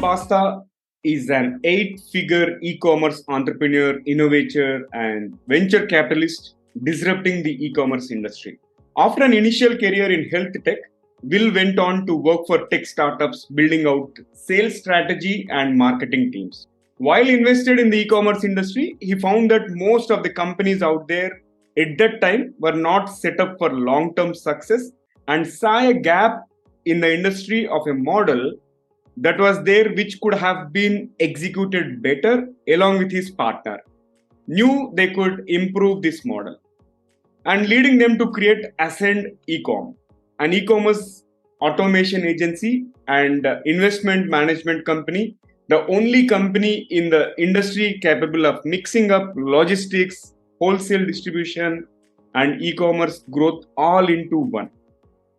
Pasta is an 8-figure e-commerce entrepreneur, innovator, and venture capitalist disrupting the e-commerce industry. After an initial career in health tech, Will went on to work for tech startups, building out sales strategy and marketing teams. While invested in the e-commerce industry, he found that most of the companies out there at that time were not set up for long-term success and saw a gap in the industry of a model that was there which could have been executed better along with his partner. Knew they could improve this model and leading them to create Ascend Ecom, an e-commerce automation agency and investment management company, the only company in the industry capable of mixing up logistics, wholesale distribution, and e-commerce growth all into one.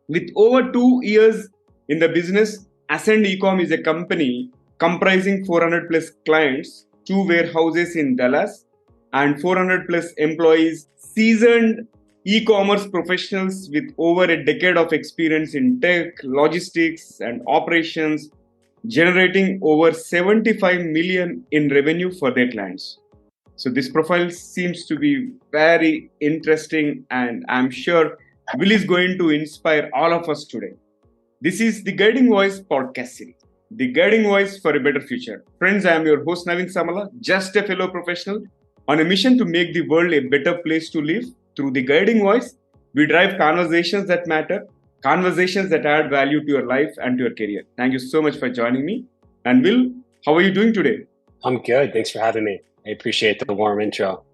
With over 2 years in the business, Ascend Ecom is a company comprising 400 plus clients, 2 warehouses in Dallas, and 400 plus employees, seasoned e-commerce professionals with over a decade of experience in tech, logistics, and operations, generating over 75 million in revenue for their clients. So this profile seems to be very interesting, and I'm sure Will is going to inspire all of us today. This is the Guiding Voice podcast series, the Guiding Voice for a Better Future. Friends, I am your host Navin Samala, just a fellow professional on a mission to make the world a better place to live. Through the Guiding Voice, we drive conversations that matter, conversations that add value to your life and to your career. Thank you so much for joining me. And Will, how are you doing today? I'm good. Thanks for having me. I appreciate the warm intro.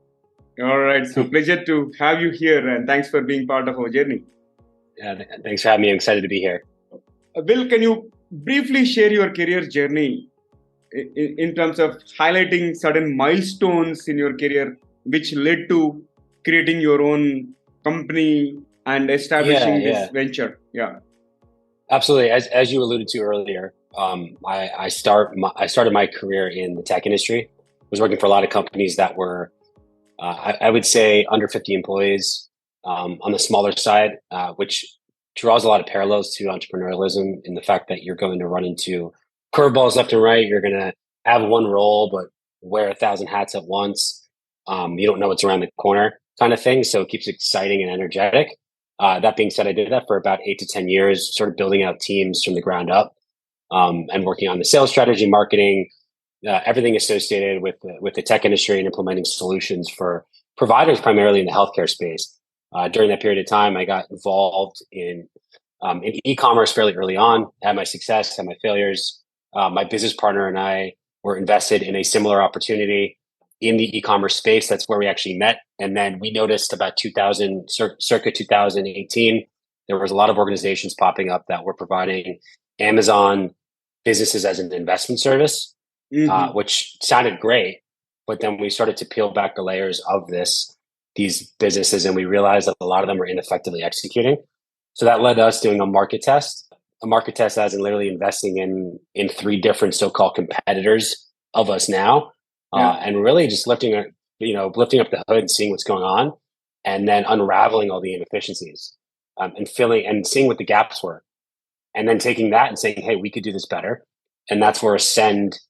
All right. So pleasure to have you here, and thanks for being part of our journey. Yeah, thanks for having me. I'm excited to be here. Will, can you briefly share your career journey in terms of highlighting certain milestones in your career which led to creating your own company and establishing this venture? Yeah, absolutely. As you alluded to earlier, I started my career in the tech industry. I was working for a lot of companies that were, I would say, under 50 employees, on the smaller side, which draws a lot of parallels to entrepreneurialism in the fact that you're going to run into curveballs left and right. You're going to have one role, but wear 1,000 hats at once. You don't know what's around the corner kind of thing. So it keeps it exciting and energetic. That being said, I did that for about 8 to 10 years, sort of building out teams from the ground up, and working on the sales strategy, marketing, everything associated with the tech industry and implementing solutions for providers, primarily in the healthcare space. During that period of time, I got involved in e-commerce fairly early on, had my success, had my failures. My business partner and I were invested in a similar opportunity in the e-commerce space. That's where we actually met. And then we noticed about circa 2018, there was a lot of organizations popping up that were providing Amazon businesses as an investment service, which sounded great. But then we started to peel back the layers of these businesses, and we realized that a lot of them were ineffectively executing. So that led to us doing a market test as in literally investing in 3 different so-called competitors of us now. And really just lifting up the hood and seeing what's going on, and then unraveling all the inefficiencies, and seeing what the gaps were, and then taking that and saying, hey, we could do this better. And that's where Ascend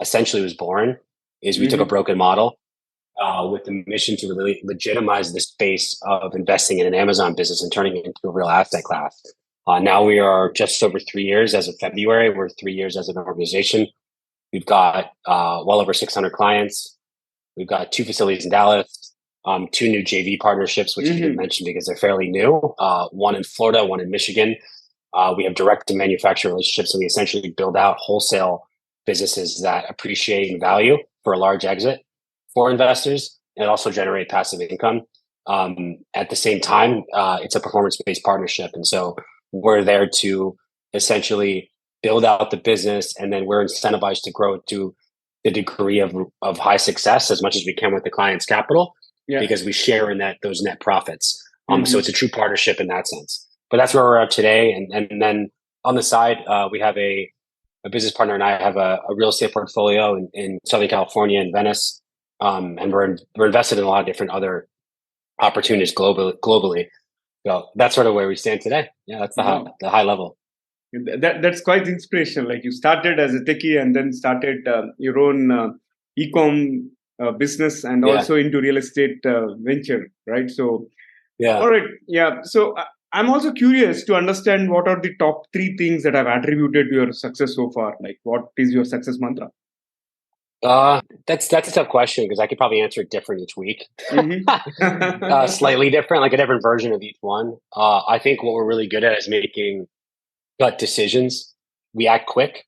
essentially was born. Is we took a broken model with the mission to really legitimize the space of investing in an Amazon business and turning it into a real asset class. Now we are just over 3 years as of February. We're 3 years as an organization. We've got well over 600 clients. We've got 2 facilities in Dallas, 2 new JV partnerships, which you didn't mention because they're fairly new. One in Florida, one in Michigan. We have direct to manufacturer relationships, and we essentially build out wholesale businesses that appreciate in value for a large exit for investors, and also generate passive income. At the same time, it's a performance-based partnership. And so we're there to essentially build out the business, and then we're incentivized to grow to the degree of high success as much as we can with the client's capital, because we share in those net profits. So it's a true partnership in that sense. But that's where we're at today. And then on the side, we have a business partner and I have a real estate portfolio in Southern California in Venice. And we're invested in a lot of different other opportunities globally. So that's sort of where we stand today. Yeah, that's the high level. That's quite inspirational. Like you started as a techie and then started your own e-com business and Yeah, also into real estate venture, right? So, yeah. all right, yeah. So I'm also curious to understand what are the top three things that have attributed to your success so far. Like, what is your success mantra? That's a tough question because I could probably answer it different each week. Mm-hmm. Slightly different, like a different version of each one. I think what we're really good at is making gut decisions. We act quick.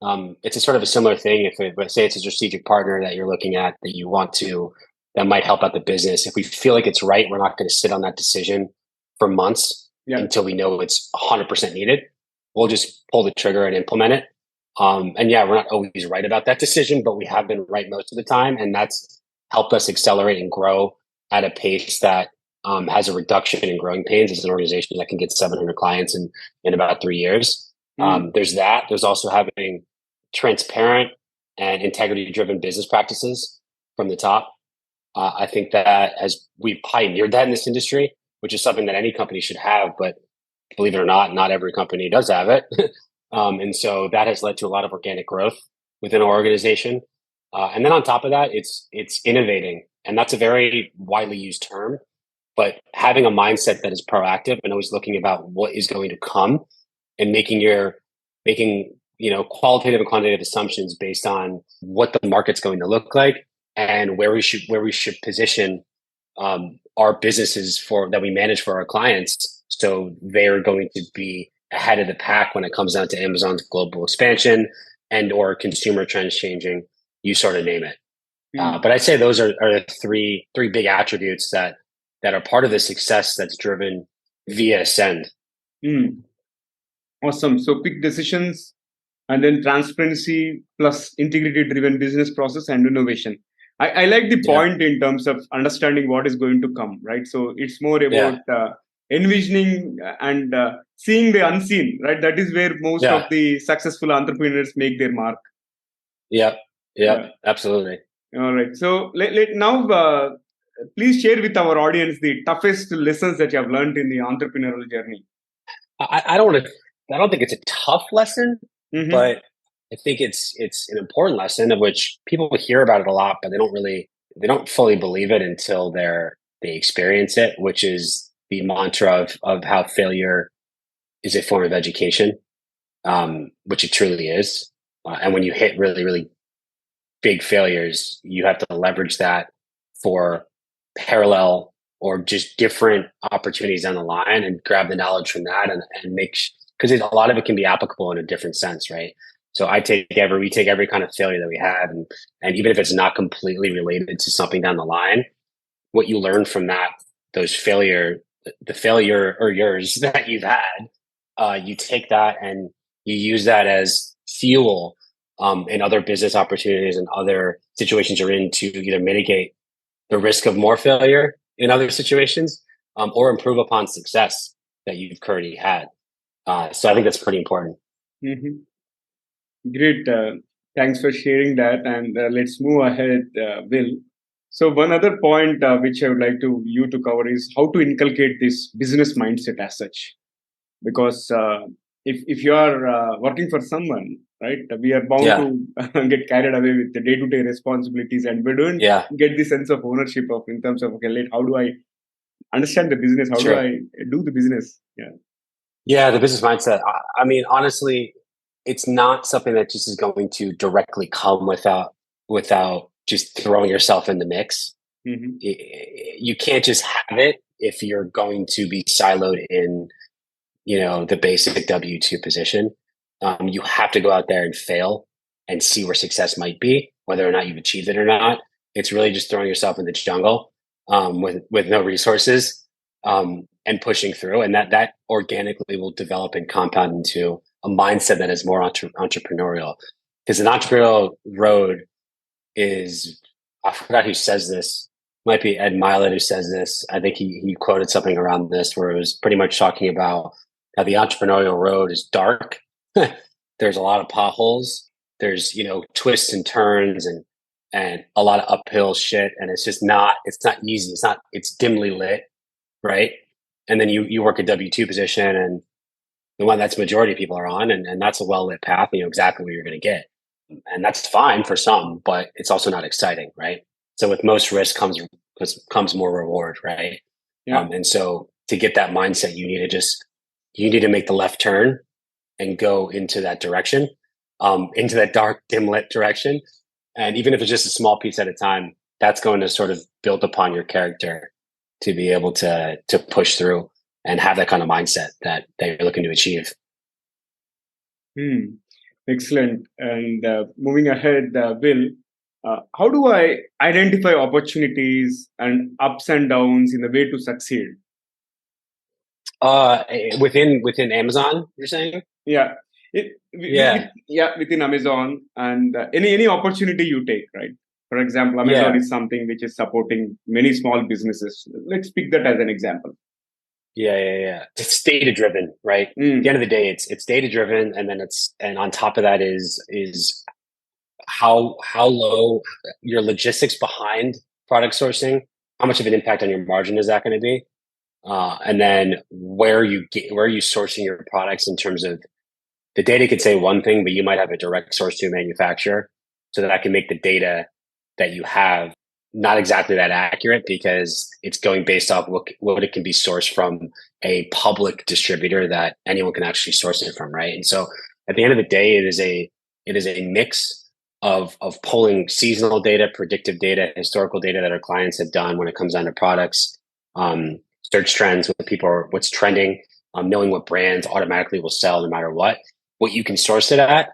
It's a sort of a similar thing. Let's say it's a strategic partner that you're looking at that you want to, that might help out the business. If we feel like it's right, we're not going to sit on that decision for months Yeah. until we know it's 100% needed. We'll just pull the trigger and implement it. And yeah, we're not always right about that decision, but we have been right most of the time. And that's helped us accelerate and grow at a pace that has a reduction in growing pains as an organization that can get 700 clients in about 3 years. Mm. There's that. There's also having transparent and integrity driven business practices from the top. I think that as we've pioneered that in this industry, which is something that any company should have, but believe it or not every company does have it. And so that has led to a lot of organic growth within our organization. And then on top of that, it's innovating, and that's a very widely used term. But having a mindset that is proactive and always looking about what is going to come and making qualitative and quantitative assumptions based on what the market's going to look like and where we should position our businesses for that we manage for our clients, so they're going to be ahead of the pack when it comes down to Amazon's global expansion and or consumer trends changing. You sort of name it. Mm. But I'd say those are the three big attributes that are part of the success that's driven via Ascend. Mm. Awesome. So quick decisions and then transparency plus integrity driven business process and innovation. I like the Yeah, point in terms of understanding what is going to come, right? So it's more yeah, about envisioning and seeing the unseen, right? That is where most of yeah, the successful entrepreneurs make their mark. yep, yep, Yeah. absolutely. All right. So now, please share with our audience the toughest lessons that you have learned in the entrepreneurial journey. I don't want to. I don't think it's a tough lesson, Mm-hmm. but I think it's an important lesson of which people hear about it a lot, but they don't fully believe it until they experience it, which is the mantra of how failure is a form of education, which it truly is. And when you hit really big failures, you have to leverage that for parallel or just different opportunities down the line and grab the knowledge from that and because a lot of it can be applicable in a different sense, right? So we take every kind of failure that we have, and even if it's not completely related to something down the line, what you learn from those the failure or yours that you've had, you take that and you use that as fuel in other business opportunities and other situations you're in to either mitigate the risk of more failure in other situations or improve upon success that you've currently had. So I think that's pretty important. Mm-hmm. Great. Thanks for sharing that. And let's move ahead, Will. So one other point which I would like you to cover is how to inculcate this business mindset as such. Because if you are working for someone, right, we are bound Yeah, to get carried away with the day-to-day responsibilities, and we don't yeah, get the sense of ownership of in terms of okay, how do I understand the business? How do true. I do the business? Yeah. Yeah, the business mindset. I mean, honestly, it's not something that just is going to directly come without just throwing yourself in the mix. Mm-hmm. You can't just have it if you're going to be siloed in, the basic W-2 position. You have to go out there and fail and see where success might be, whether or not you've achieved it or not. It's really just throwing yourself in the jungle with no resources and pushing through, and that organically will develop and compound into a mindset that is more entrepreneurial. Because an entrepreneurial road is, I forgot who says this. Might be Ed Milet who says this. I think he quoted something around this where it was pretty much talking about how the entrepreneurial road is dark. There's a lot of potholes. There's twists and turns and a lot of uphill shit, and it's not easy. It's dimly lit, right? And then you work a W-2 position, and the one that's majority of people are on, and that's a well lit path. You know exactly what you're going to get, and that's fine for some, but it's also not exciting, right? So with most risk comes more reward, right? Yeah. And so to get that mindset, you need to make the left turn and go into that direction, into that dark, dim lit direction. And even if it's just a small piece at a time, that's going to sort of build upon your character to be able to push through and have that kind of mindset that you're looking to achieve. Hmm. Excellent. And moving ahead, Bill, how do I identify opportunities and ups and downs in the way to succeed? Within Amazon, you're saying? Yeah. Yeah, Yeah, within Amazon and any opportunity you take, right? For example, Amazon yeah, is something which is supporting many small businesses. Let's pick that as an example. yeah. It's data driven, right? At the Mm, end of the day, it's data driven, and then and on top of that is how low your logistics behind product sourcing, how much of an impact on your margin is that going to be? And then where are you sourcing your products in terms of the data could say one thing, but you might have a direct source to a manufacturer, so that I can make the data that you have not exactly that accurate because it's going based off what it can be sourced from a public distributor that anyone can actually source it from, right? And so at the end of the day, it is a mix of pulling seasonal data, predictive data, historical data that our clients have done when it comes down to products, search trends, what's trending, knowing what brands automatically will sell no matter what you can source it at,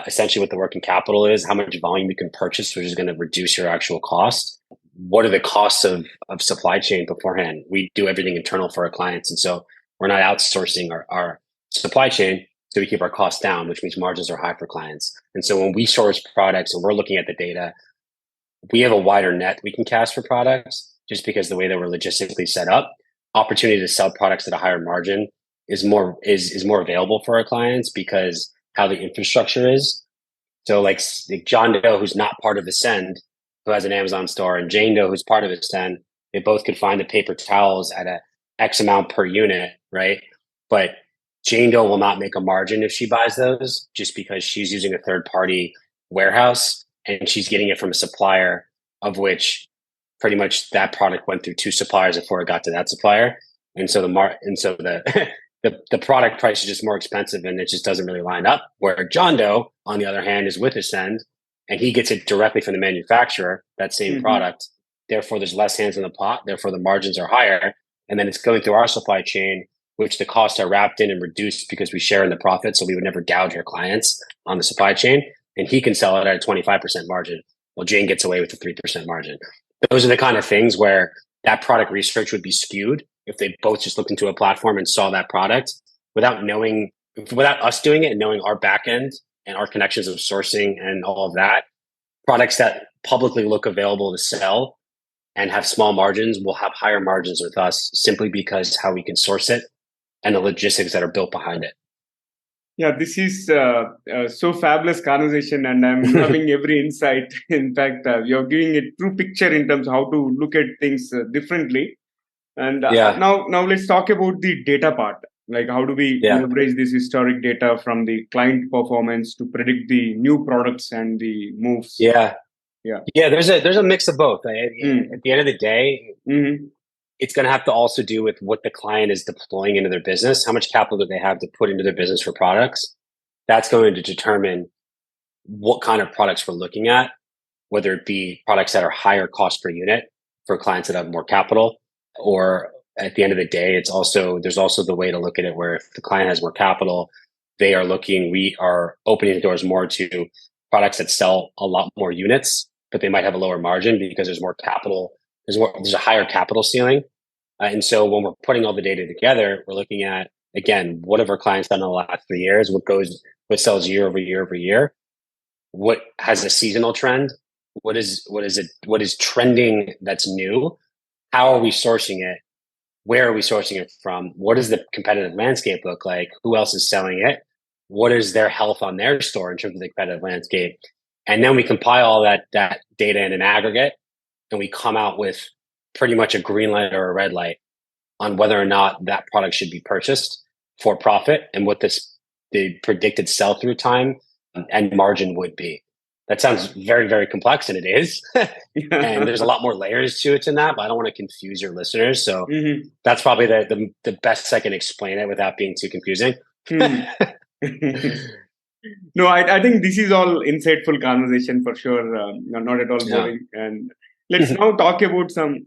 essentially what the working capital is, how much volume you can purchase, which is going to reduce your actual cost. What are the costs of supply chain beforehand? We do everything internal for our clients. And so we're not outsourcing our supply chain. So we keep our costs down, which means margins are high for clients. And so when we source products and we're looking at the data, we have a wider net we can cast for products just because the way that we're logistically set up. Opportunity to sell products at a higher margin is more available for our clients because how the infrastructure is. So like John Doe, who's not part of Ascend, who has an Amazon store, and Jane Doe, who's part of Ascend, they both could find the paper towels at a X amount per unit, right? But Jane Doe will not make a margin if she buys those just because she's using a third party warehouse and she's getting it from a supplier of which pretty much that product went through two suppliers before it got to that supplier. And so the product price is just more expensive and it just doesn't really line up. Where John Doe, on the other hand, is with Ascend and he gets it directly from the manufacturer, that same mhm. product. Therefore, there's less hands in the pot. Therefore, the margins are higher. And then it's going through our supply chain, which the costs are wrapped in and reduced because we share in the profit. So we would never gouge our clients on the supply chain. And he can sell it at a 25% margin. While Jane gets away with a 3% margin. Those are the kind of things where that product research would be skewed if they both just looked into a platform and saw that product without us doing it and knowing our back end and our connections of sourcing and all of that. Products that publicly look available to sell and have small margins will have higher margins with us simply because how we can source it and the logistics that are built behind it. Yeah, this is so fabulous conversation, and I'm loving every insight. In fact, you're giving a true picture in terms of how to look at things differently. And Yeah, now let's talk about the data part. Like, how do we yeah, leverage this historic data from the client performance to predict the new products and the moves? yeah, Yeah. yeah. There's a mix of both. Mm. At the end of the day, Hmm. it's going to have to also do with what the client is deploying into their business. How much capital do they have to put into their business for products? That's going to determine what kind of products we're looking at, whether it be products that are higher cost per unit for clients that have more capital, or at the end of the day, there's also the way to look at it where if the client has more capital, we are opening the doors more to products that sell a lot more units, but they might have a lower margin because there's more capital, there's a higher capital ceiling. And so when we're putting all the data together, we're looking at, again, what have our clients done in the last 3 years? What sells year over year over year? What has a seasonal trend? What is trending that's new? How are we sourcing it? Where are we sourcing it from? What does the competitive landscape look like? Who else is selling it? What is their health on their store in terms of the competitive landscape? And then we compile all that data in an aggregate and we come out with pretty much a green light or a red light on whether or not that product should be purchased. for profit and what the predicted sell-through time and margin would be. That sounds very, very complex, and it is. And there's a lot more layers to it than that, but I don't want to confuse your listeners. So that's probably the best I can explain it without being too confusing. No, I think this is all insightful conversation for sure. Not at all boring. Yeah. And let's now talk about some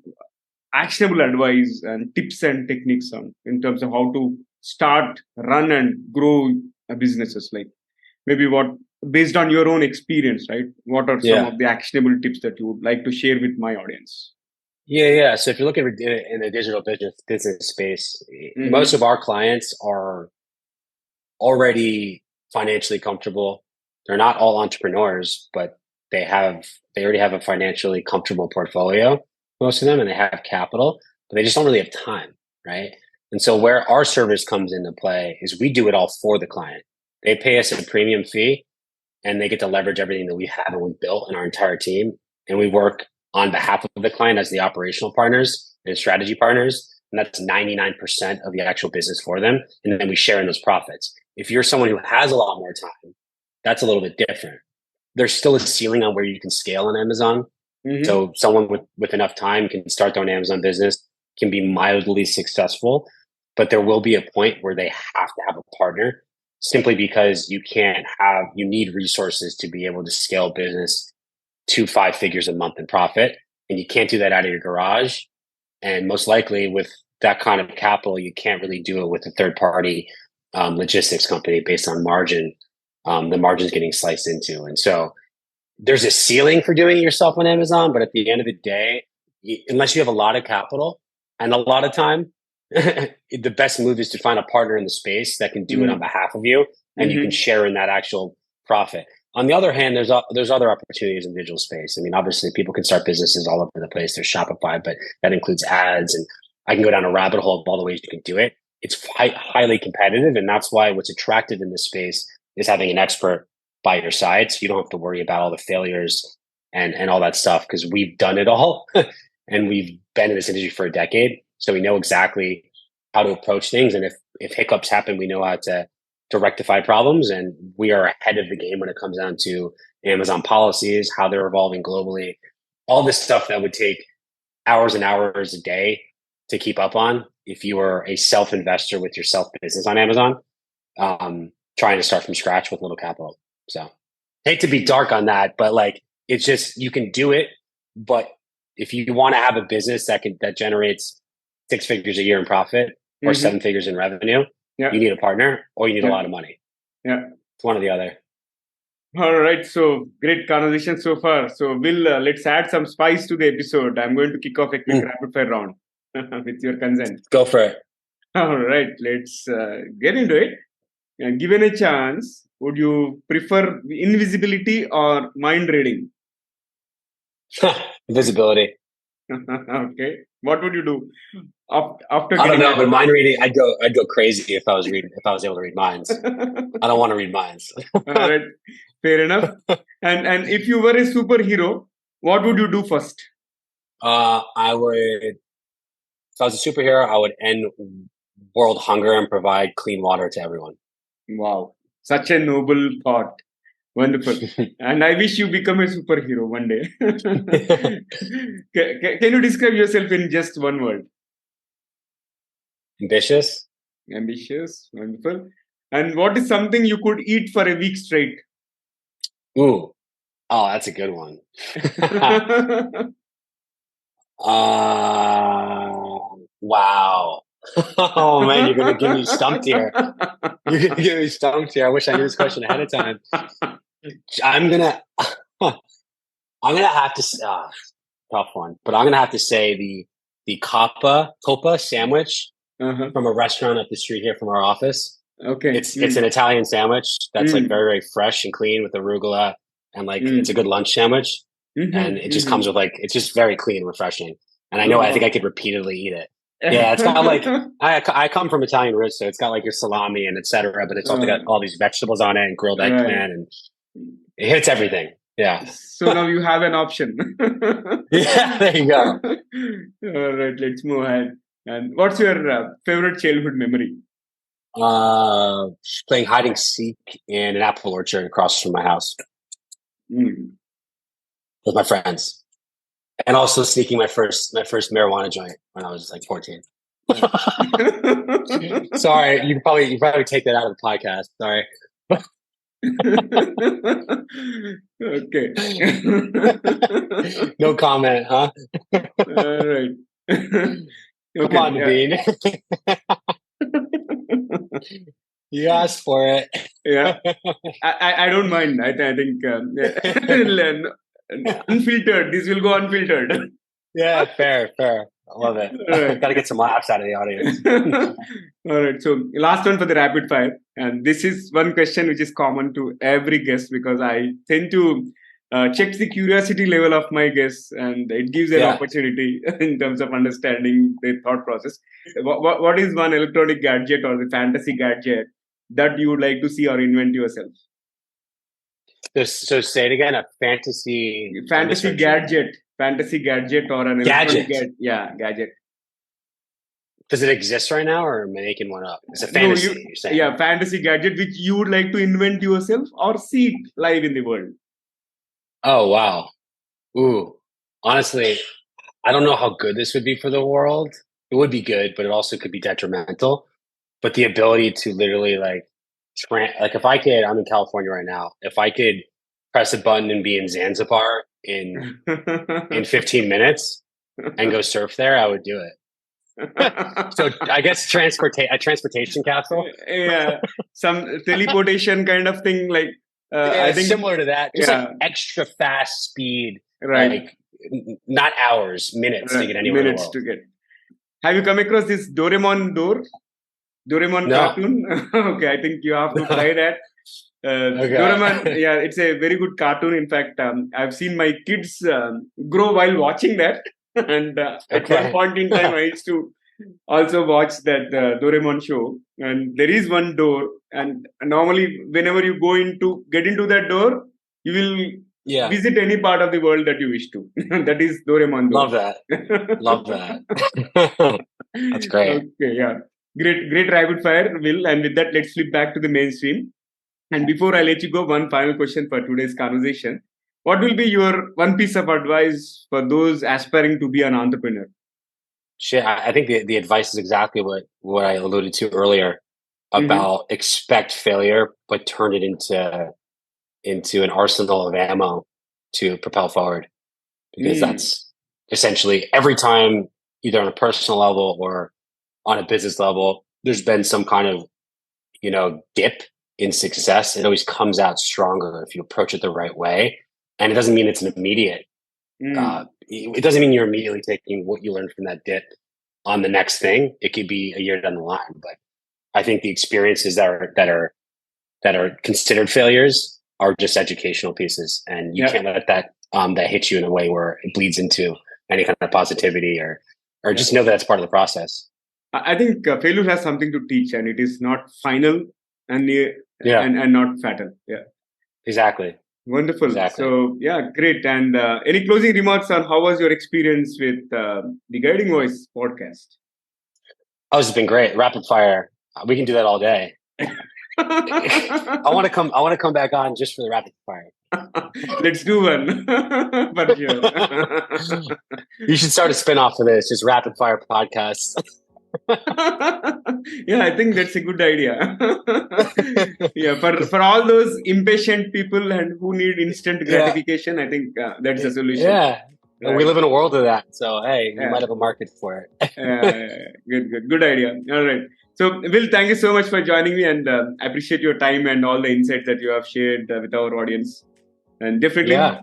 actionable advice and tips and techniques in terms of how to start, run, and grow businesses. Like maybe based on your own experience, right? What are some of the actionable tips that you would like to share with my audience? Yeah. So if you're looking in the digital business space, most of our clients are already financially comfortable. They're not all entrepreneurs, but they already have a financially comfortable portfolio, most of them, and they have capital, but they just don't really have time, right? And so where our service comes into play is we do it all for the client. They pay us a premium fee and they get to leverage everything that we have and we built in our entire team. And we work on behalf of the client as the operational partners and strategy partners. And that's 99% of the actual business for them. And then we share in those profits. If you're someone who has a lot more time, that's a little bit different. There's still a ceiling on where you can scale on Amazon. So someone with enough time can start their own Amazon business, can be mildly successful, but there will be a point where they have to have a partner simply because you need resources to be able to scale business to 5 figures a month in profit. And you can't do that out of your garage. And most likely with that kind of capital, you can't really do it with a third party logistics company based on margin. The margin's getting sliced into. And so there's a ceiling for doing it yourself on Amazon, but at the end of the day, unless you have a lot of capital and a lot of time, the best move is to find a partner in the space that can do it on behalf of you, and you can share in that actual profit. On the other hand, there's other opportunities in digital space. I mean, obviously, people can start businesses all over the place. There's Shopify, but that includes ads, and I can go down a rabbit hole of all the ways you can do it. It's highly competitive, and that's why what's attractive in this space is having an expert by your side, so you don't have to worry about all the failures and all that stuff, because we've done it all and we've been in this industry for a decade, so we know exactly how to approach things. And if hiccups happen, we know how to rectify problems, and we are ahead of the game when it comes down to Amazon policies, how they're evolving globally, all this stuff that would take hours and hours a day to keep up on if you are a self-investor with your self-business on Amazon, trying to start from scratch with little capital. So hate to be dark on that, but like, it's just, you can do it. But if you want to have a business that generates 6 figures a year in profit or 7 figures in revenue, you need a partner or you need a lot of money. Yeah. It's one or the other. All right. So great conversation so far. So Will, let's add some spice to the episode. I'm going to kick off a quick rapid fire round with your consent. Go for it. All right. Let's get into it. And given a chance, would you prefer invisibility or mind reading? Visibility. Okay. What would you do after? I don't know, but mind reading, I'd go crazy if I was able to read minds. I don't want to read minds. All right. Fair enough. And if you were a superhero, what would you do first? If I was a superhero, I would end world hunger and provide clean water to everyone. Wow. Such a noble thought. Wonderful. And I wish you become a superhero one day. Can you describe yourself in just one word? Ambitious. Ambitious. Wonderful. And what is something you could eat for a week straight? Ooh. Oh, that's a good one. Wow. Oh man, you're gonna give me stumped here. I wish I knew this question ahead of time. I'm gonna have to tough one, but I'm gonna have to say the Coppa sandwich from a restaurant up the street here from our office. Okay, it's an Italian sandwich that's like very, very fresh and clean with arugula, and like it's a good lunch sandwich, and it just comes with like, it's just very clean and refreshing. And I think I could repeatedly eat it. Yeah, it's got like, I come from Italian roots, so it's got like your salami and etc. But it's also got all these vegetables on it and grilled eggplant, and it hits everything. Yeah. So now you have an option. Yeah, there you go. All right, let's move ahead. And what's your favorite childhood memory? Playing hide and seek in an apple orchard across from my house Mm. with my friends, and also sneaking my first marijuana joint when I was like 14. Sorry, you probably take that out of the podcast. Sorry. Okay. No comment, huh? All right. Come on, Naveen. You asked for it. Yeah. I don't mind. I think unfiltered. This will go unfiltered. Yeah, fair. I love it. Right. Got to get some laughs out of the audience. All right. So last one for the rapid fire, and this is one question which is common to every guest because I tend to check the curiosity level of my guests, and it gives an opportunity in terms of understanding their thought process. What is one electronic gadget or the fantasy gadget that you would like to see or invent yourself? So say it again. A fantasy gadget or an electronic gadget. Yeah, gadget. Does it exist right now, or am I making one up? It's a fantasy. You're saying. Yeah, fantasy gadget which you would like to invent yourself or see it live in the world. Oh wow! Ooh, honestly, I don't know how good this would be for the world. It would be good, but it also could be detrimental. But the ability to literally like if I could, I'm in California right now. If I could press a button and be in Zanzibar in 15 minutes and go surf there, I would do it. So I guess a transportation capsule. Yeah, some teleportation kind of thing, like I think similar to that. Just like extra fast speed, right? Like not hours, minutes to get anywhere. Minutes to get. Have you come across this Doraemon cartoon? Okay, I think you have to try that. Okay. Doraemon, yeah, it's a very good cartoon. In fact, I've seen my kids grow while watching that. And at one point in time, I used to also watch that Doraemon show. And there is one door. And normally, whenever you get into that door, you will visit any part of the world that you wish to. That is Doraemon door. Love that. That's great. Okay, yeah. Great rapid fire, Will. And with that, let's flip back to the mainstream. And before I let you go, one final question for today's conversation. What will be your one piece of advice for those aspiring to be an entrepreneur? Shit, I think the advice is exactly what I alluded to earlier about expect failure, but turn it into an arsenal of ammo to propel forward. Because that's essentially every time, either on a personal level or on a business level, there's been some kind of, dip in success. It always comes out stronger if you approach it the right way. And it doesn't mean it's an immediate. It doesn't mean you're immediately taking what you learned from that dip on the next thing. It could be a year down the line. But I think the experiences that are considered failures are just educational pieces, and you can't let that hit you in a way where it bleeds into any kind of positivity or just know that it's part of the process. I think failure has something to teach, and it is not final and not fatal. Yeah, exactly. Wonderful. Exactly. So yeah, great. And any closing remarks on how was your experience with the Guiding Voice podcast? Oh, it's been great. Rapid fire. We can do that all day. I want to come back on just for the rapid fire. Let's do one. For sure. You should start a spin-off of this, just rapid fire podcasts. Yeah, I think that's a good idea. Yeah, for all those impatient people and who need instant gratification, I think that's a solution. Yeah, right. We live in a world of that. So hey, you might have a market for it. Good idea. All right. So, Will, thank you so much for joining me, and I appreciate your time and all the insights that you have shared with our audience. And definitely, I'm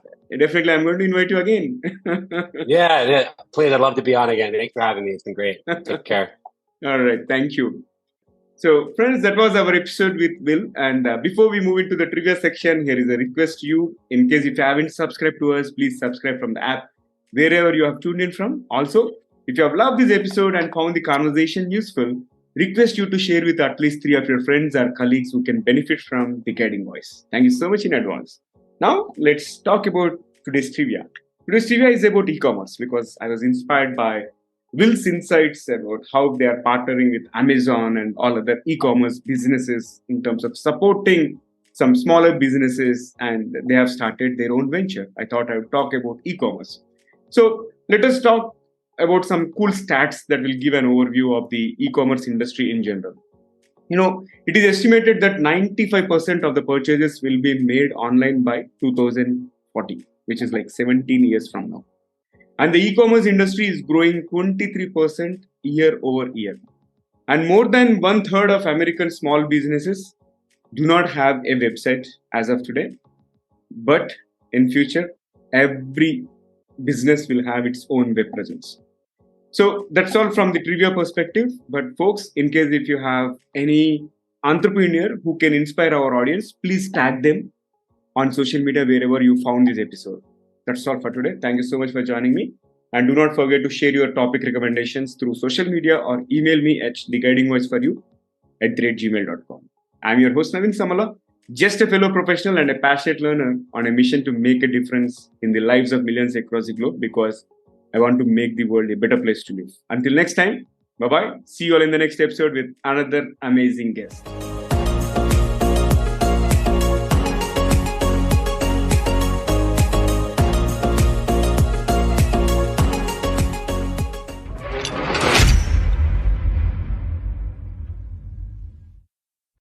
going to invite you again. Yeah, please. I'd love to be on again. Thanks for having me. It's been great. Take care. All right. Thank you. So, friends, that was our episode with Will. And before we move into the trivia section, here is a request to you. In case if you haven't subscribed to us, please subscribe from the app, wherever you have tuned in from. Also, if you have loved this episode and found the conversation useful, request you to share with at least 3 of your friends or colleagues who can benefit from the Guiding Voice. Thank you so much in advance. Now, let's talk about today's trivia. Today's trivia is about e-commerce because I was inspired by Will's insights about how they are partnering with Amazon and all other e-commerce businesses in terms of supporting some smaller businesses, and they have started their own venture. I thought I would talk about e-commerce. So let us talk about some cool stats that will give an overview of the e-commerce industry in general. It is estimated that 95% of the purchases will be made online by 2040, which is like 17 years from now. And the e-commerce industry is growing 23% year over year. And more than one third of American small businesses do not have a website as of today. But in future, every business will have its own web presence. So that's all from the trivia perspective. But folks, in case if you have any entrepreneur who can inspire our audience, please tag them on social media wherever you found this episode. That's all for today. Thank you so much for joining me. And do not forget to share your topic recommendations through social media or email me at theguidingvoiceforyou@gmail.com. I'm your host, Naveen Samala, just a fellow professional and a passionate learner on a mission to make a difference in the lives of millions across the globe, because I want to make the world a better place to live. Until next time, bye-bye. See you all in the next episode with another amazing guest.